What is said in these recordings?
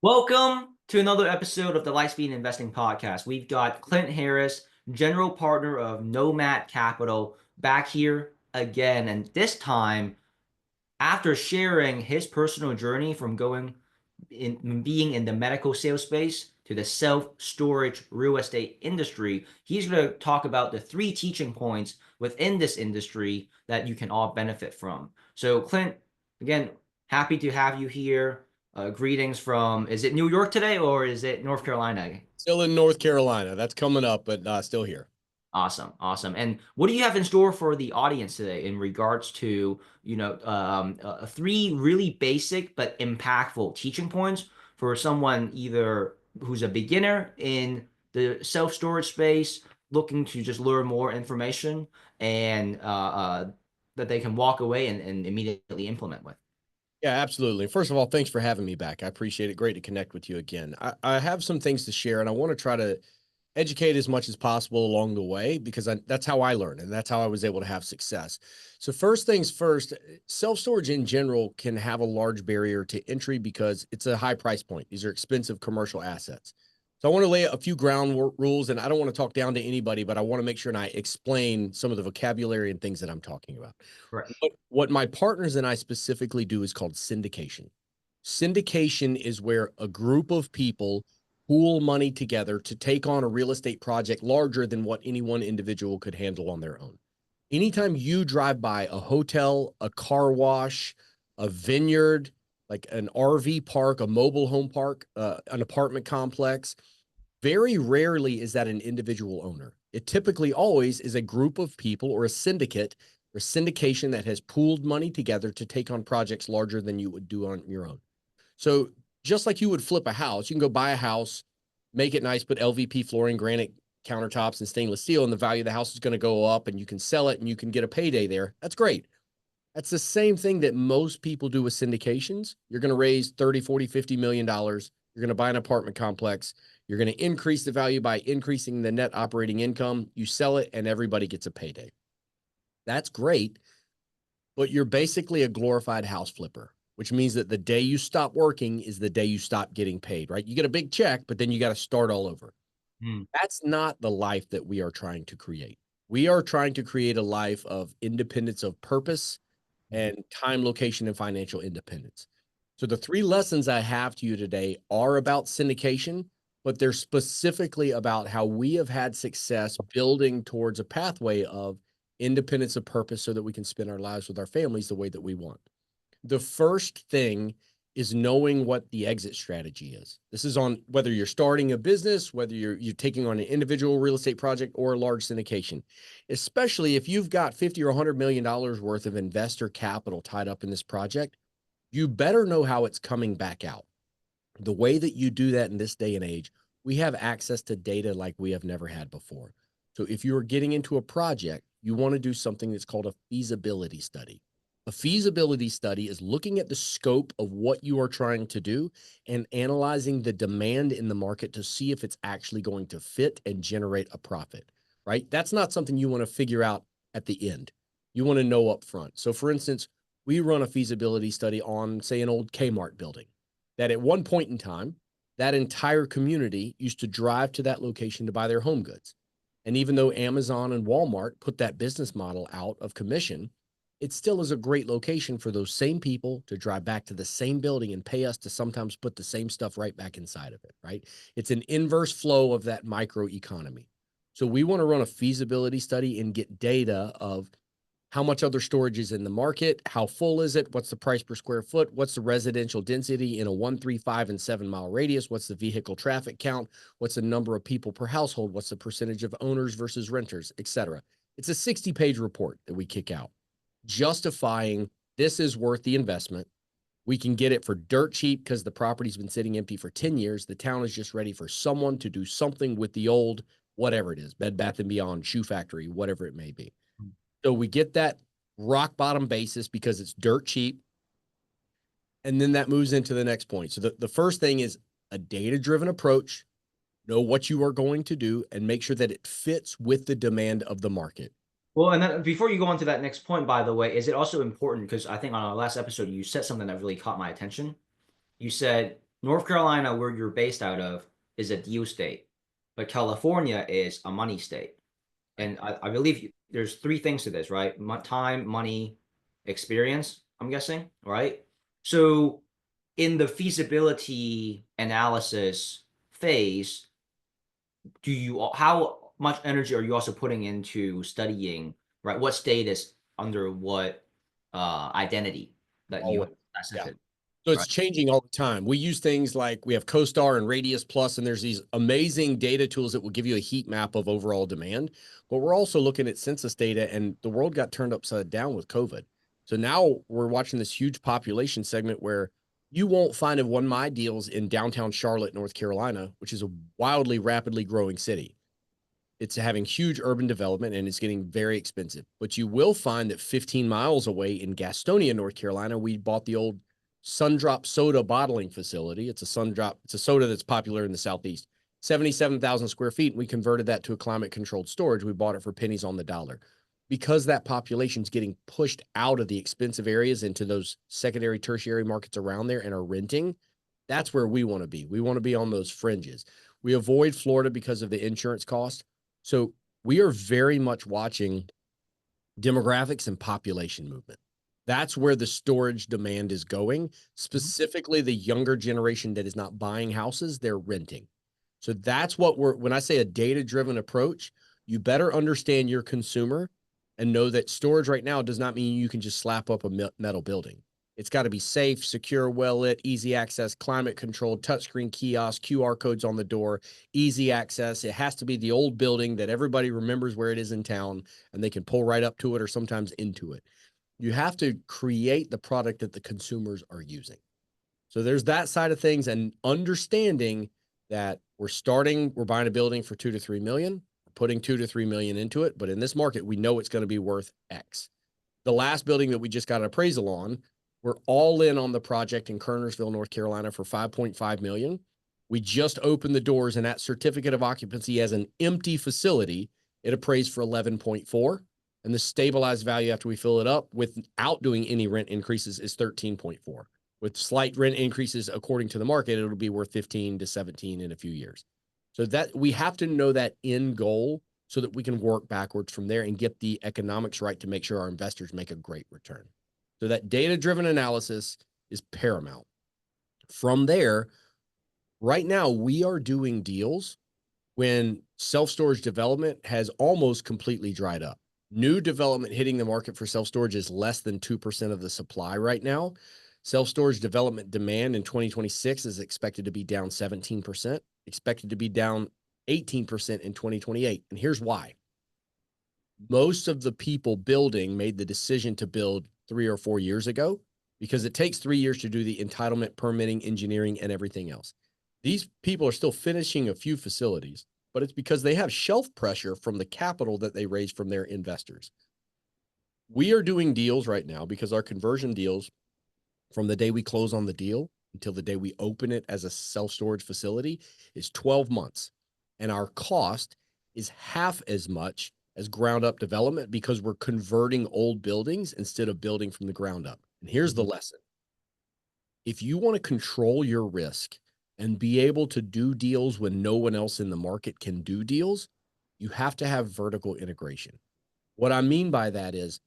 Welcome to another episode of the Lightspeed Investing Podcast. We've got Clint Harris, general partner of Nomad Capital, back here again. And this time, after sharing his personal journey from being in the medical sales space to the self-storage real estate industry, he's going to talk about the three teaching points within this industry that you can all benefit from. So, Clint, again, happy to have you here. Greetings from, is it New York today or is it North Carolina? Still in North Carolina. That's coming up, but still here. Awesome, awesome. And what do you have in store for the audience today in regards to, three really basic but impactful teaching points for someone either who's a beginner in the self-storage space, looking to just learn more information, and that they can walk away and immediately implement with? Yeah, absolutely. First of all, thanks for having me back. I appreciate it. Great to connect with you again. I have some things to share, and I want to try to educate as much as possible along the way because that's how I learned and that's how I was able to have success. So, first things first, self storage in general can have a large barrier to entry because it's a high price point. These are expensive commercial assets. So, I want to lay a few ground rules, and I don't want to talk down to anybody, but I want to make sure and I explain some of the vocabulary and things that I'm talking about. Right. What my partners and I specifically do is called syndication. Syndication is where a group of people pool money together to take on a real estate project larger than what any one individual could handle on their own. Anytime you drive by a hotel, a car wash, a vineyard, like an RV park, a mobile home park, an apartment complex, very rarely is that an individual owner. It typically always is a group of people or a syndicate or syndication that has pooled money together to take on projects larger than you would do on your own. So just like you would flip a house, you can go buy a house, make it nice, put LVP flooring, granite countertops, and stainless steel, and the value of the house is going to go up and you can sell it and you can get a payday there. That's great. That's the same thing that most people do with syndications. You're going to raise 30, 40, $50 million. You're going to buy an apartment complex. You're going to increase the value by increasing the net operating income. You sell it and everybody gets a payday. That's great, but you're basically a glorified house flipper, which means that the day you stop working is the day you stop getting paid, right? You get a big check, but then you got to start all over. Hmm. That's not the life that we are trying to create. We are trying to create a life of independence of purpose and time, location, and financial independence. So the three lessons I have to you today are about syndication, but they're specifically about how we have had success building towards a pathway of independence of purpose so that we can spend our lives with our families the way that we want. The first thing is knowing what the exit strategy is. This is on whether you're starting a business, whether you're taking on an individual real estate project or a large syndication, especially if you've got 50 or $100 million worth of investor capital tied up in this project, you better know how it's coming back out. The way that you do that in this day and age, we have access to data like we have never had before. So if you are getting into a project, you want to do something that's called a feasibility study. A feasibility study is looking at the scope of what you are trying to do and analyzing the demand in the market to see if it's actually going to fit and generate a profit, right? That's not something you want to figure out at the end. You want to know up front. So for instance, we run a feasibility study on, say, an old Kmart building that at one point in time, that entire community used to drive to that location to buy their home goods. And even though Amazon and Walmart put that business model out of commission, it still is a great location for those same people to drive back to the same building and pay us to sometimes put the same stuff right back inside of it, right? It's an inverse flow of that micro economy. So we want to run a feasibility study and get data of how much other storage is in the market, how full is it, what's the price per square foot, what's the residential density in a 1, 3, 5, and 7 mile radius, what's the vehicle traffic count, what's the number of people per household, what's the percentage of owners versus renters, etc. It's a 60-page report that we kick out justifying this is worth the investment. We can get it for dirt cheap because the property's been sitting empty for 10 years. The town is just ready for someone to do something with the old, whatever it is, Bed Bath & Beyond, shoe factory, whatever it may be. So we get that rock bottom basis because it's dirt cheap. And then that moves into the next point. So the first thing is a data-driven approach, know what you are going to do, and make sure that it fits with the demand of the market. Well, and then before you go on to that next point, by the way, is it also important because I think on our last episode you said something that really caught my attention. You said North Carolina, where you're based out of, is a deal state, but California is a money state. Right. And I believe there's three things to this, right? Time, money, experience, I'm guessing, right? So in the feasibility analysis phase, how much energy are you also putting into studying, right? What state is under what identity that you have Always. Yeah. assented, So it's right? changing all the time. We use things like we have CoStar and Radius Plus, and there's these amazing data tools that will give you a heat map of overall demand. But we're also looking at census data, and the world got turned upside down with COVID. So now we're watching this huge population segment where you won't find a one my deals in downtown Charlotte, North Carolina, which is a wildly rapidly growing city. It's having huge urban development and it's getting very expensive. But you will find that 15 miles away in Gastonia, North Carolina, we bought the old Sundrop soda bottling facility. It's a soda that's popular in the Southeast. 77,000 square feet. And we converted that to a climate controlled storage. We bought it for pennies on the dollar. Because that population's getting pushed out of the expensive areas into those secondary, tertiary markets around there and are renting, that's where we want to be. We want to be on those fringes. We avoid Florida because of the insurance cost. So we are very much watching demographics and population movement. That's where the storage demand is going, Mhm. specifically the younger generation that is not buying houses, they're renting. So that's what when I say a data driven approach, you better understand your consumer and know that storage right now does not mean you can just slap up a metal building. It's got to be safe, secure, well lit, easy access, climate controlled, touchscreen kiosk, QR codes on the door, easy access. It has to be the old building that everybody remembers where it is in town and they can pull right up to it or sometimes into it. You have to create the product that the consumers are using. So there's that side of things and understanding that we're buying a building for 2 to 3 million, putting 2 to 3 million into it. But in this market, we know it's going to be worth X. The last building that we just got an appraisal on, we're all in on the project in Kernersville, North Carolina for 5.5 million. We just opened the doors and that certificate of occupancy as an empty facility, it appraised for 11.4. And the stabilized value after we fill it up without doing any rent increases is 13.4. With slight rent increases according to the market, it'll be worth 15 to 17 in a few years. So that we have to know that end goal so that we can work backwards from there and get the economics right to make sure our investors make a great return. So that data-driven analysis is paramount. From there, right now we are doing deals when self-storage development has almost completely dried up. New development hitting the market for self-storage is less than 2% of the supply right now. Self-storage development demand in 2026 is expected to be down 17%, expected to be down 18% in 2028. And here's why. Most of the people building made the decision to build 3 or 4 years ago because it takes 3 years to do the entitlement, permitting, engineering, and everything else. These people are still finishing a few facilities, but it's because they have shelf pressure from the capital that they raised from their investors. We are doing deals right now because our conversion deals from the day we close on the deal until the day we open it as a self-storage facility is 12 months. And our cost is half as much as ground up development because we're converting old buildings instead of building from the ground up. And here's the Mhm. lesson. If you want to control your risk and be able to do deals when no one else in the market can do deals, you have to have vertical integration. What I mean by that is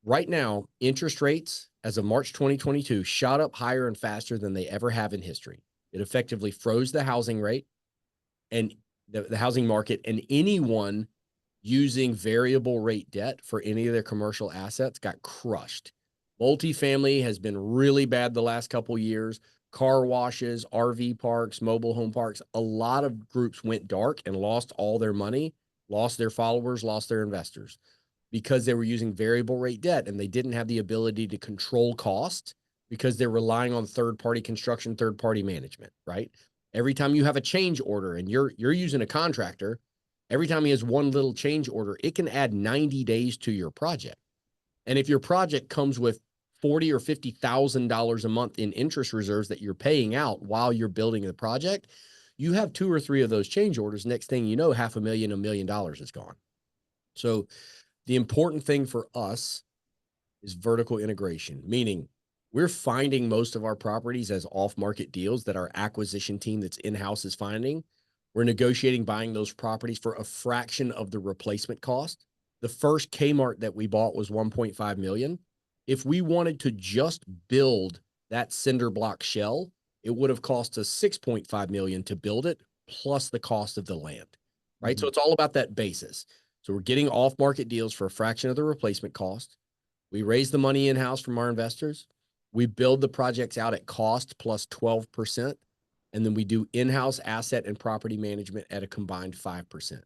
right now, interest rates as of March 2022 shot up higher and faster than they ever have in history. It effectively froze the housing rate and the housing market, and anyone using variable rate debt for any of their commercial assets got crushed. Multifamily has been really bad the last couple years. Car washes, RV parks, mobile home parks, a lot of groups went dark and lost all their money, lost their followers, lost their investors because they were using variable rate debt and they didn't have the ability to control cost because they're relying on third party construction, third party management, right? Every time you have a change order and you're using a contractor, every time he has one little change order, it can add 90 days to your project. And if your project comes with 40 or $50,000 a month in interest reserves that you're paying out while you're building the project, you have 2 or 3 of those change orders. Next thing you know, $500,000, $1 million is gone. So the important thing for us is vertical integration, meaning We're finding most of our properties as off-market deals that our acquisition team that's in-house is finding. We're negotiating buying those properties for a fraction of the replacement cost. The first Kmart that we bought was 1.5 million. If we wanted to just build that cinder block shell, it would have cost us 6.5 million to build it, plus the cost of the land, right? So Mhm. it's all about that basis. So we're getting off-market deals for a fraction of the replacement cost. We raise the money in-house from our investors. We build the projects out at cost plus 12%, and then we do in-house asset and property management at a combined 5%.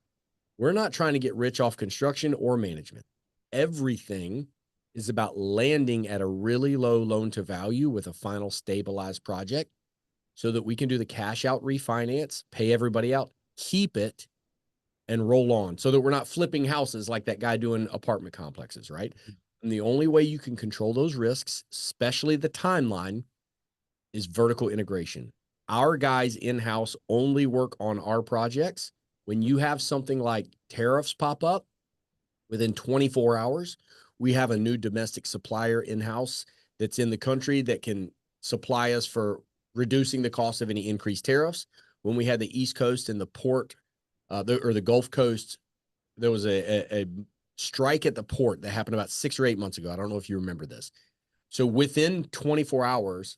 We're not trying to get rich off construction or management. Everything is about landing at a really low loan to value with a final stabilized project so that we can do the cash out refinance, pay everybody out, keep it, and roll on so that we're not flipping houses like that guy doing apartment complexes, right? And the only way you can control those risks, especially the timeline, is vertical integration. Our guys in-house only work on our projects. When you have something like tariffs pop up, within 24 hours, we have a new domestic supplier in-house that's in the country that can supply us for reducing the cost of any increased tariffs. When we had the East Coast and the port, the Gulf Coast, there was a strike at the port that happened about 6 or 8 months ago. I don't know if you remember this. So within 24 hours,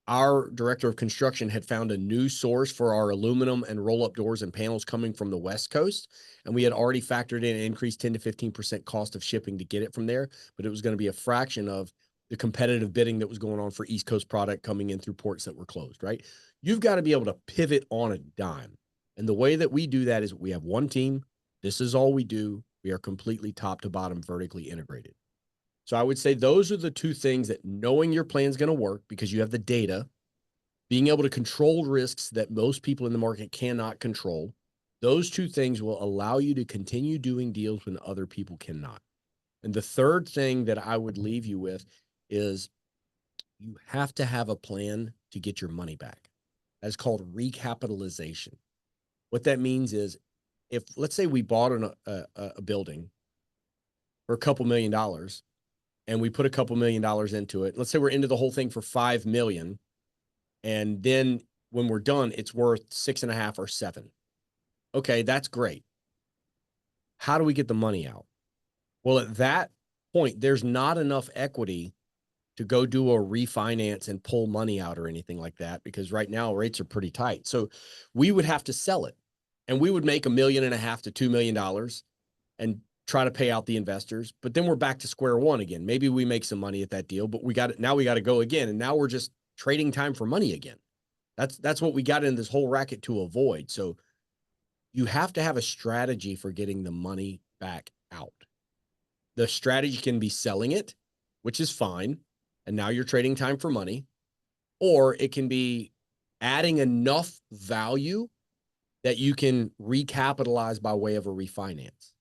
our director of construction had found a new source for our aluminum and roll-up doors and panels coming from the West Coast. And we had already factored in an increased 10 to 15% cost of shipping to get it from there, but it was going to be a fraction of the competitive bidding that was going on for East Coast product coming in through ports that were closed, right? You've got to be able to pivot on a dime. And the way that we do that is we have one team. This is all we do. We are completely top to bottom vertically integrated. So I would say those are the two things that knowing your plan is going to work because you have the data, being able to control risks that most people in the market cannot control. Those two things will allow you to continue doing deals when other people cannot. And the third thing that I would leave you with is you have to have a plan to get your money back. That's called recapitalization. What that means is if, let's say, we bought a building for a couple $1,000,000 and we put a couple $1,000,000 into it. Let's say we're into the whole thing for 5 million. And then when we're done, it's worth 6.5 or 7. Okay, that's great. How do we get the money out? Well, at that point, there's not enough equity to go do a refinance and pull money out or anything like that, because right now rates are pretty tight. So we would have to sell it and we would make $1.5 to $2 million and try to pay out the investors. But then we're back to square one again. Maybe we make some money at that deal, but we got it. Now we got to go again. And now we're just trading time for money again. That's what we got in this whole racket to avoid. So you have to have a strategy for getting the money back out. The strategy can be selling it, which is fine. And now you're trading time for money, or it can be adding enough value that you can recapitalize by way of a refinance.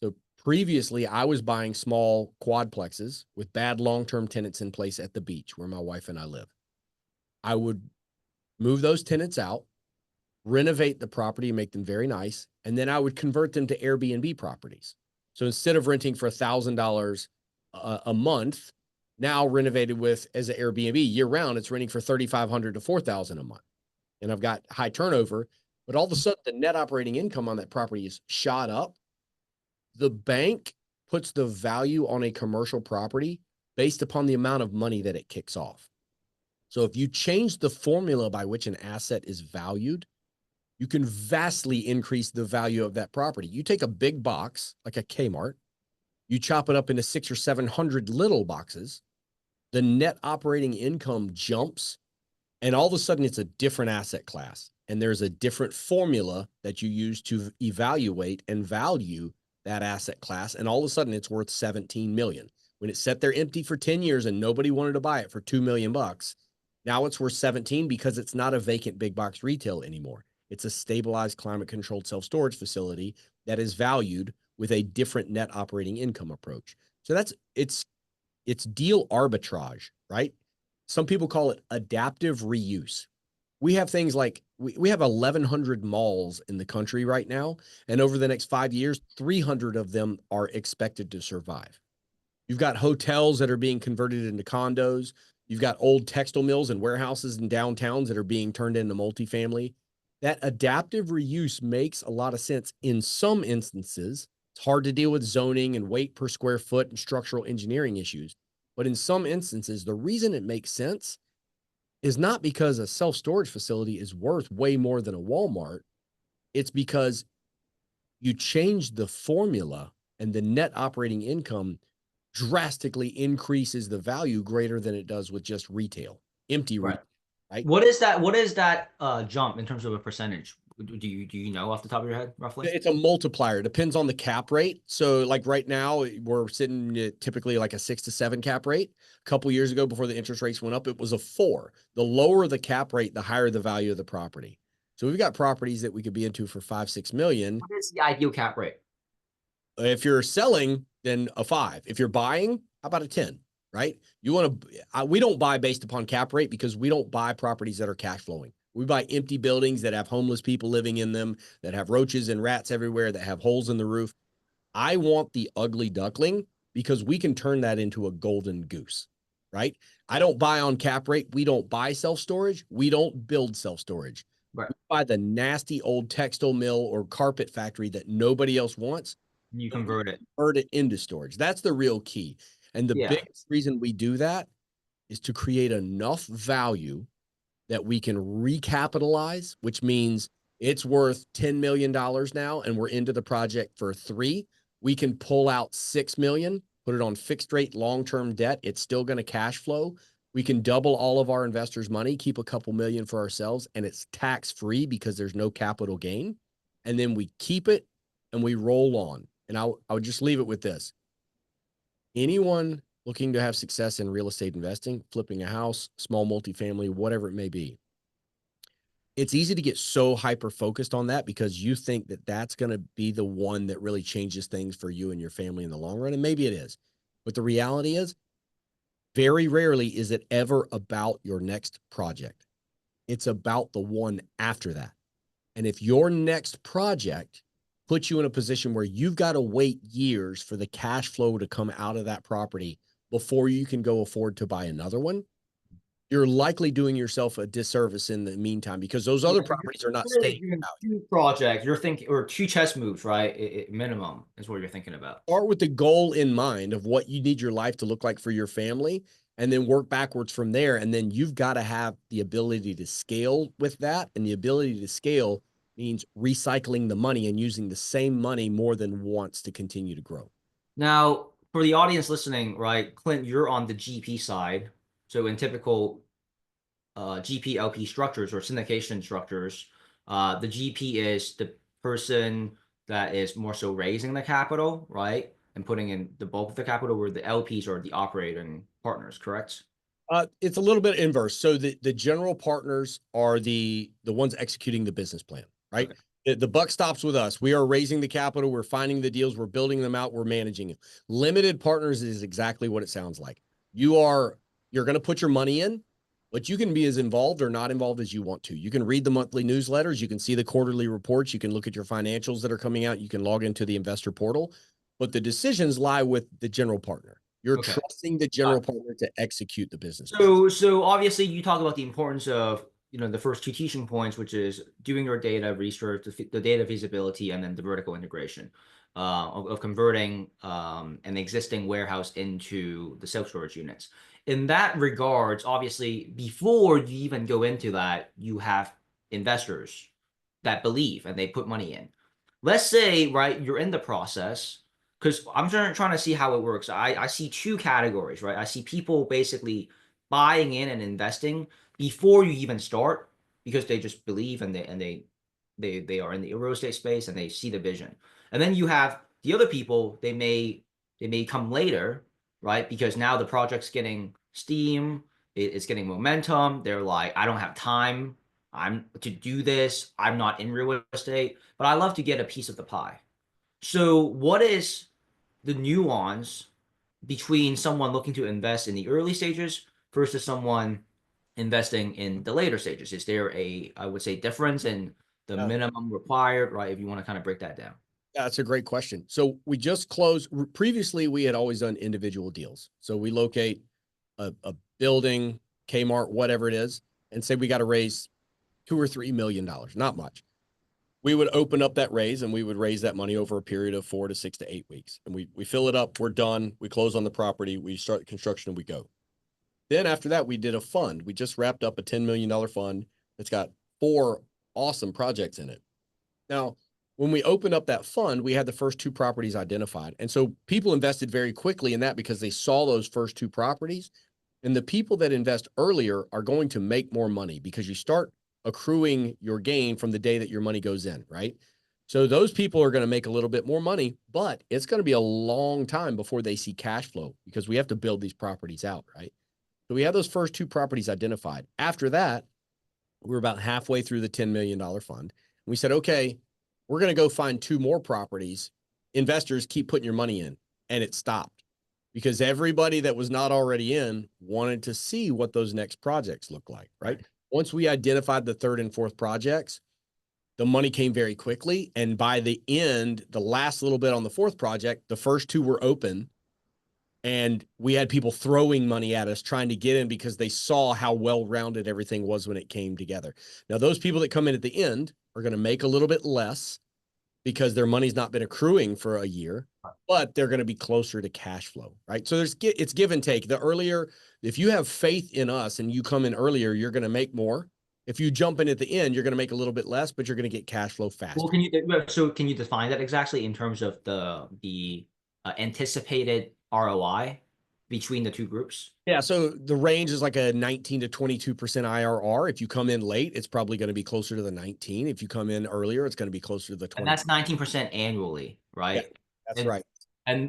So previously, I was buying small quadplexes with bad long-term tenants in place at the beach where my wife and I live. I would move those tenants out, renovate the property, make them very nice, and then I would convert them to Airbnb properties. So instead of renting for $1,000 a month, now renovated with as an Airbnb year round, it's renting for $3,500 to $4,000 a month. And I've got high turnover, but all of a sudden the net operating income on that property is shot up. The bank puts the value on a commercial property based upon the amount of money that it kicks off. So if you change the formula by which an asset is valued, you can vastly increase the value of that property. You take a big box like a Kmart, you chop it up into 600 or 700 little boxes, the net operating income jumps, and all of a sudden it's a different asset class. And there's a different formula that you use to evaluate and value that asset class. And all of a sudden it's worth 17 million. When it sat there empty for 10 years and nobody wanted to buy it for 2 million bucks, now it's worth 17 because it's not a vacant big box retail anymore. It's a stabilized climate controlled self-storage facility that is valued with a different net operating income approach. So it's deal arbitrage, right? Some people call it adaptive reuse. We have things like we have 1,100 malls in the country right now, and over the next 5 years, 300 of them are expected to survive. You've got hotels that are being converted into condos. You've got old textile mills and warehouses in downtowns that are being turned into multifamily. That adaptive reuse makes a lot of sense in some instances. It's hard to deal with zoning and weight per square foot and structural engineering issues. But in some instances, the reason it makes sense is not because a self-storage facility is worth way more than a Walmart. It's because you change the formula and the net operating income drastically increases the value greater than it does with just retail, empty Right. retail, right? What is that jump in terms of a percentage? Do you know off the top of your head roughly? It's a multiplier. It depends on the cap rate. So, like right now, we're sitting at typically like a 6 to 7 cap rate. A couple years ago, before the interest rates went up, it was a 4. The lower the cap rate, the higher the value of the property. So we've got properties that we could be into for 5, 6 million. What is the ideal cap rate? If you're selling, then a 5. If you're buying, how about a 10? Right? You want to, we don't buy based upon cap rate because we don't buy properties that are cash flowing. We buy empty buildings that have homeless people living in them, that have roaches and rats everywhere, that have holes in the roof. I want the ugly duckling because we can turn that into a golden goose, right? I don't buy on cap rate. We don't buy self storage. We don't build self storage. Right. We buy the nasty old textile mill or carpet factory that nobody else wants, You and we convert it. convert it into storage. That's the real key. And the Yeah. biggest reason we do that is to create enough value that we can recapitalize, which means it's worth $10 million now and we're into the project for 3. We can pull out 6 million, put it on fixed rate long-term debt. It's still going to cash flow. We can double all of our investors' money, keep a couple million for ourselves, and it's tax-free because there's no capital gain. And then we keep it and we roll on. And I would just leave it with this. Anyone looking to have success in real estate investing, flipping a house, small multifamily, whatever it may be, it's easy to get so hyper focused on that because you think that that's going to be the one that really changes things for you and your family in the long run. And maybe it is. But the reality is, very rarely is it ever about your next project. It's about the one after that. And if your next project puts you in a position where you've got to wait years for the cash flow to come out of that property before you can go afford to buy another one, you're likely doing yourself a disservice in the meantime because those Yeah, other so you're properties are not really staying doing out. 2 projects. You're thinking, or 2 chess moves, right? Minimum is what you're thinking about. Start with the goal in mind of what you need your life to look like for your family, and then work backwards from there. And then you've got to have the ability to scale with that. And the ability to scale means recycling the money and using the same money more than once to continue to grow. Now, for the audience listening, right, Clint, you're on the GP side. So in typical GP LP structures or syndication structures, the GP is the person that is more so raising the capital, right? And putting in the bulk of the capital, where the LPs are the operating partners, correct? It's a little bit inverse. So the general partners are the ones executing the business plan, right? Okay. The buck stops with us. We are raising the capital. We're finding the deals. We're building them out. We're managing it. Limited partners is exactly what it sounds like. You're going to put your money in, but you can be as involved or not involved as you want to. You can read the monthly newsletters. You can see the quarterly reports. You can look at your financials that are coming out. You can log into the investor portal, but the decisions lie with the general partner. You're Okay. trusting the general partner to execute the business plan. So obviously you talk about the importance of, the first 2 teaching points, which is doing your data research, the data feasibility, and then the vertical integration of converting an existing warehouse into the self-storage units. In that regards, obviously, before you even go into that, you have investors that believe and they put money in. Let's say, right, you're in the process, because I'm trying to see how it works. I see 2 categories, right? I see people basically buying in and investing before you even start because they just believe and they are in the real estate space and they see the vision. And then you have the other people, they may come later, right? Because now the project's getting steam, it's getting momentum. They're like, I don't have time. I'm to do this. I'm not in real estate, but I love to get a piece of the pie. So what is the nuance between someone looking to invest in the early stages versus someone investing in the later stages? Is there I would say, difference in the Yeah. minimum required, right? If you want to kind of break that down. Yeah, that's a great question. So we just closed. Previously, we had always done individual deals. So we locate a building, Kmart, whatever it is, and say we got to raise $2 or $3 million, not much. We would open up that raise and we would raise that money over a period of 4 to 6 to 8 weeks. And we fill it up, we're done, we close on the property, we start the construction, and we go. Then after that, we did a fund. We just wrapped up a $10 million fund that's got 4 awesome projects in it. Now, when we opened up that fund, we had the first 2 properties identified. And so people invested very quickly in that because they saw those first 2 properties. And the people that invest earlier are going to make more money because you start accruing your gain from the day that your money goes in, right? So those people are going to make a little bit more money, but it's going to be a long time before they see cash flow because we have to build these properties out, right? So we had those first 2 properties identified. After that, we were about halfway through the $10 million fund. And we said, okay, we're going to go find 2 more properties. Investors, keep putting your money in. And it stopped because everybody that was not already in wanted to see what those next projects look like, right? Once we identified the 3rd and 4th projects, the money came very quickly. And by the end, the last little bit on the 4th project, the first 2 were open. And we had people throwing money at us trying to get in because they saw how well-rounded everything was when it came together. Now, those people that come in at the end are going to make a little bit less because their money's not been accruing for a year, but they're going to be closer to cash flow, right? So it's give and take. The earlier, if you have faith in us and you come in earlier, you're going to make more. If you jump in at the end, you're going to make a little bit less, but you're going to get cash flow Well, faster. can you define that exactly in terms of the anticipated ROI between the 2 groups? Yeah, so the range is like a 19 to 22% IRR. If you come in late, it's probably going to be closer to the 19. If you come in earlier, it's going to be closer to the And 20. that's 19% annually, Yeah, right? that's And right.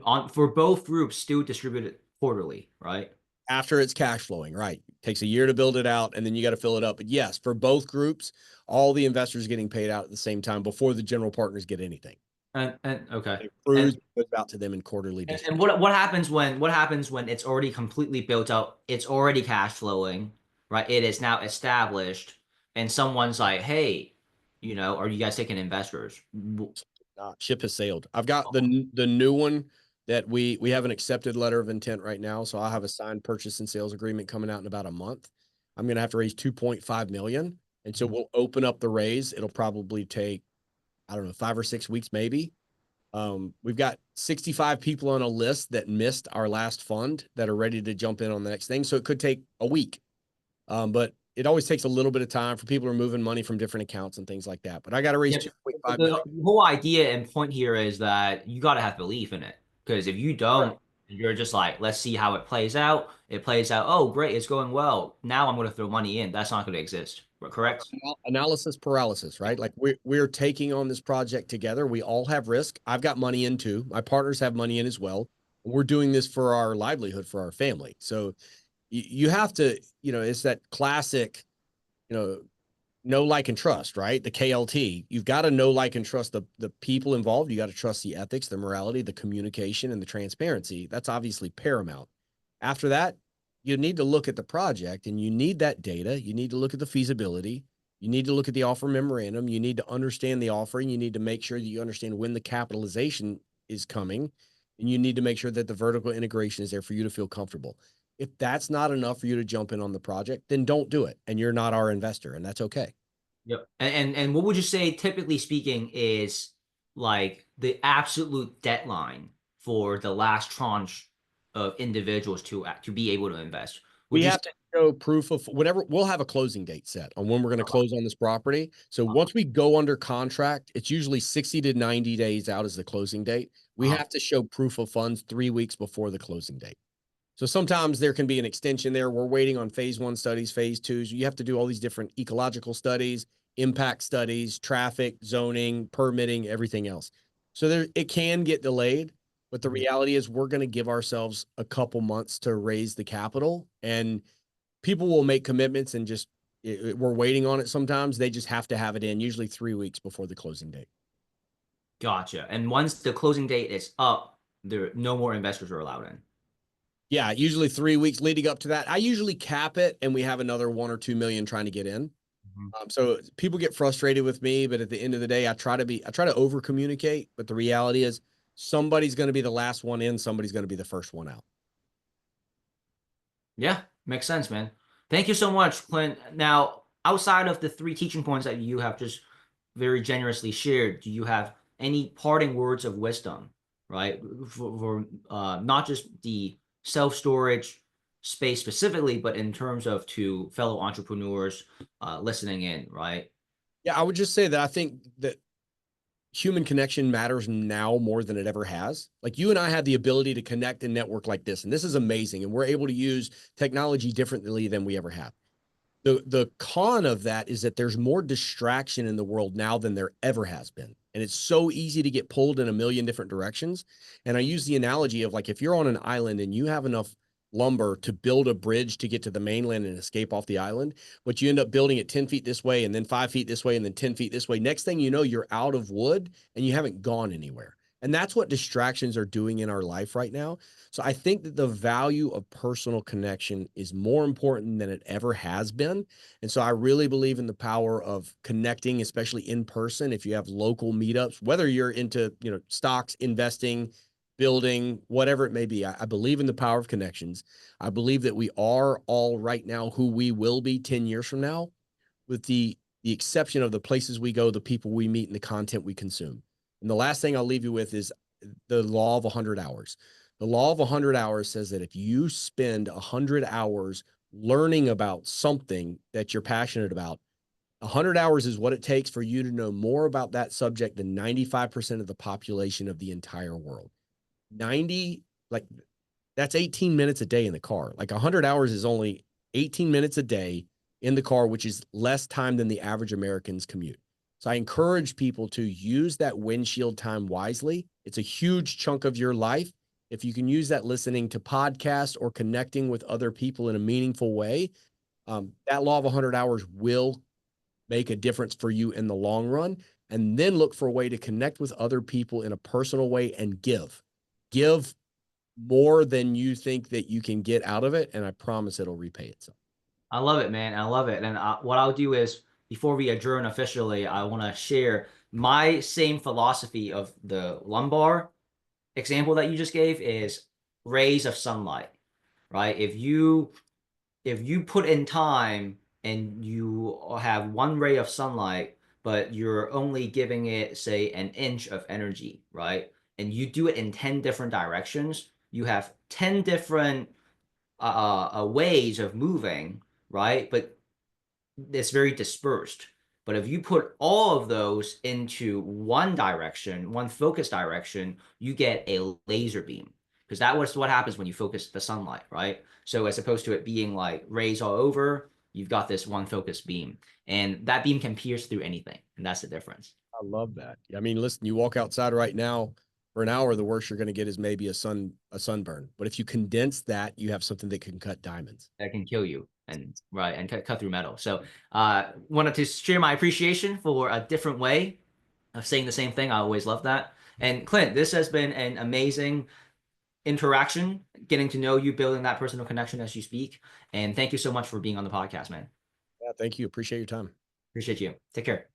on for both groups, still distributed quarterly, right? After it's cash flowing, right? Takes a year to build it out, and then you got to fill it up. But yes, for both groups, all the investors getting paid out at the same time before the general partners get anything. And okay. It And accrues, goes out to them in quarterly and distribution. what happens when it's already completely built out, it's already cash flowing, right? It is now established, and someone's like, "Hey, are you guys taking investors?" Ship has sailed. I've got the new one that we have an accepted letter of intent right now. So I'll have a signed purchase and sales agreement coming out in about a month. I'm going to have to raise 2.5 million. And so we'll open up the raise. It'll probably take, I don't know, 5 or 6 weeks, maybe. We've got 65 people on a list that missed our last fund that are ready to jump in on the next thing. So it could take a week. But it always takes a little bit of time for people who are moving money from different accounts and things like that. But I got to raise Yeah, 2.5 the million. whole idea and point here is that you got to have belief in it. Because if you don't, you're just like, let's see how it plays out. It plays out, oh, great, it's going well. Now I'm going to throw money in. That's not going to exist. Correct? Analysis paralysis, right? Like we're taking on this project together. We all have risk. I've got money in too. My partners have money in as well. We're doing this for our livelihood, for our family. So you have to, it's that classic, you know, like, and trust, right? The KLT. You've got to know, like, and trust the people involved. You got to trust the ethics, the morality, the communication, and the transparency. That's obviously paramount. After that, you need to look at the project and you need that data. You need to look at the feasibility. You need to look at the offer memorandum. You need to understand the offering. You need to make sure that you understand when the capitalization is coming. And you need to make sure that the vertical integration is there for you to feel comfortable. If that's not enough for you to jump in on the project, then don't do it. And you're not our investor, and that's okay. Yep. And what would you say, typically speaking, is like the absolute deadline for the last tranche of individuals to be able to invest? Would We you have say, to show proof of whenever we'll have a closing date set on when we're going to close on this property. So once we go under contract, it's usually 60 to 90 days out as the closing date. We uh, have to show proof of funds 3 weeks before the closing date. So sometimes there can be an extension there. We're waiting on phase 1 studies, phase 2s. You have to do all these different ecological studies, impact studies, traffic, zoning, permitting, everything else. So it can get delayed, but the reality is we're going to give ourselves a couple months to raise the capital, and people will make commitments and just we're waiting on it sometimes. They just have to have it in usually 3 weeks before the closing date. gotcha. And once the closing date is up, there no more investors are allowed in. Yeah, usually 3 weeks leading up to that. I usually cap it and we have another 1 or 2 million trying to get in. Mhm. So people get frustrated with me, but at the end of the day, I try to over communicate. But the reality is somebody's going to be the last one in, somebody's going to be the first one out. Yeah, makes sense, man. Thank you so much, Clint. Now, outside of the three teaching points that you have just very generously shared, do you have any parting words of wisdom, right? For not just the self-storage space specifically, but in terms of to fellow entrepreneurs listening in, right? Yeah, I would just say that I think that human connection matters now more than it ever has. Like you and I have the ability to connect and network like this, and this is amazing. And we're able to use technology differently than we ever have. The con of that is that there's more distraction in the world now than there ever has been. And it's so easy to get pulled in a million different directions. And I use the analogy of like if you're on an island and you have enough lumber to build a bridge to get to the mainland and escape off the island, but you end up building it 10 feet this way and then 5 feet this way and then 10 feet this way. Next thing you know, you're out of wood and you haven't gone anywhere. And that's what distractions are doing in our life right now. So I think that the value of personal connection is more important than it ever has been. And so I really believe in the power of connecting, especially in person. If you have local meetups, whether you're into, stocks, investing, building, whatever it may be, I believe in the power of connections. I believe that we are all right now who we will be 10 years from now, with the exception of the places we go, the people we meet, and the content we consume. And the last thing I'll leave you with is the law of 100 hours. The law of 100 hours says that if you spend 100 hours learning about something that you're passionate about, 100 hours is what it takes for you to know more about that subject than 95% of the population of the entire world. 90, like that's 18 minutes a day in the car. Like 100 hours is only 18 minutes a day in the car, which is less time than the average American's commute. So I encourage people to use that windshield time wisely. It's a huge chunk of your life. If you can use that listening to podcasts or connecting with other people in a meaningful way, that law of 100 hours will make a difference for you in the long run. And then look for a way to connect with other people in a personal way and give. Give more than you think that you can get out of it, and I promise it'll repay itself. I love it, man. I love it. And what I'll do is, before we adjourn officially, I want to share my same philosophy of the lumbar example that you just gave is rays of sunlight, right? If you put in time and you have one ray of sunlight, but you're only giving it, say, an inch of energy, right? And you do it in 10 different directions, you have 10 different ways of moving, right? But it's very dispersed. But if you put all of those into one direction, one focus direction, you get a laser beam. Because that was what happens when you focus the sunlight, right? So as opposed to it being like rays all over, you've got this one focus beam. And that beam can pierce through anything. And that's the difference. I love that. I mean, listen, you walk outside right now for an hour, the worst you're going to get is maybe a sunburn. But if you condense that, you have something that can cut diamonds. That can kill you and right and cut through metal. So wanted to share my appreciation for a different way of saying the same thing. I always love that. And Clint, this has been an amazing interaction, getting to know you, building that personal connection as you speak. And thank you so much for being on the podcast, man. Yeah, thank you. Appreciate your time. Appreciate you. Take care.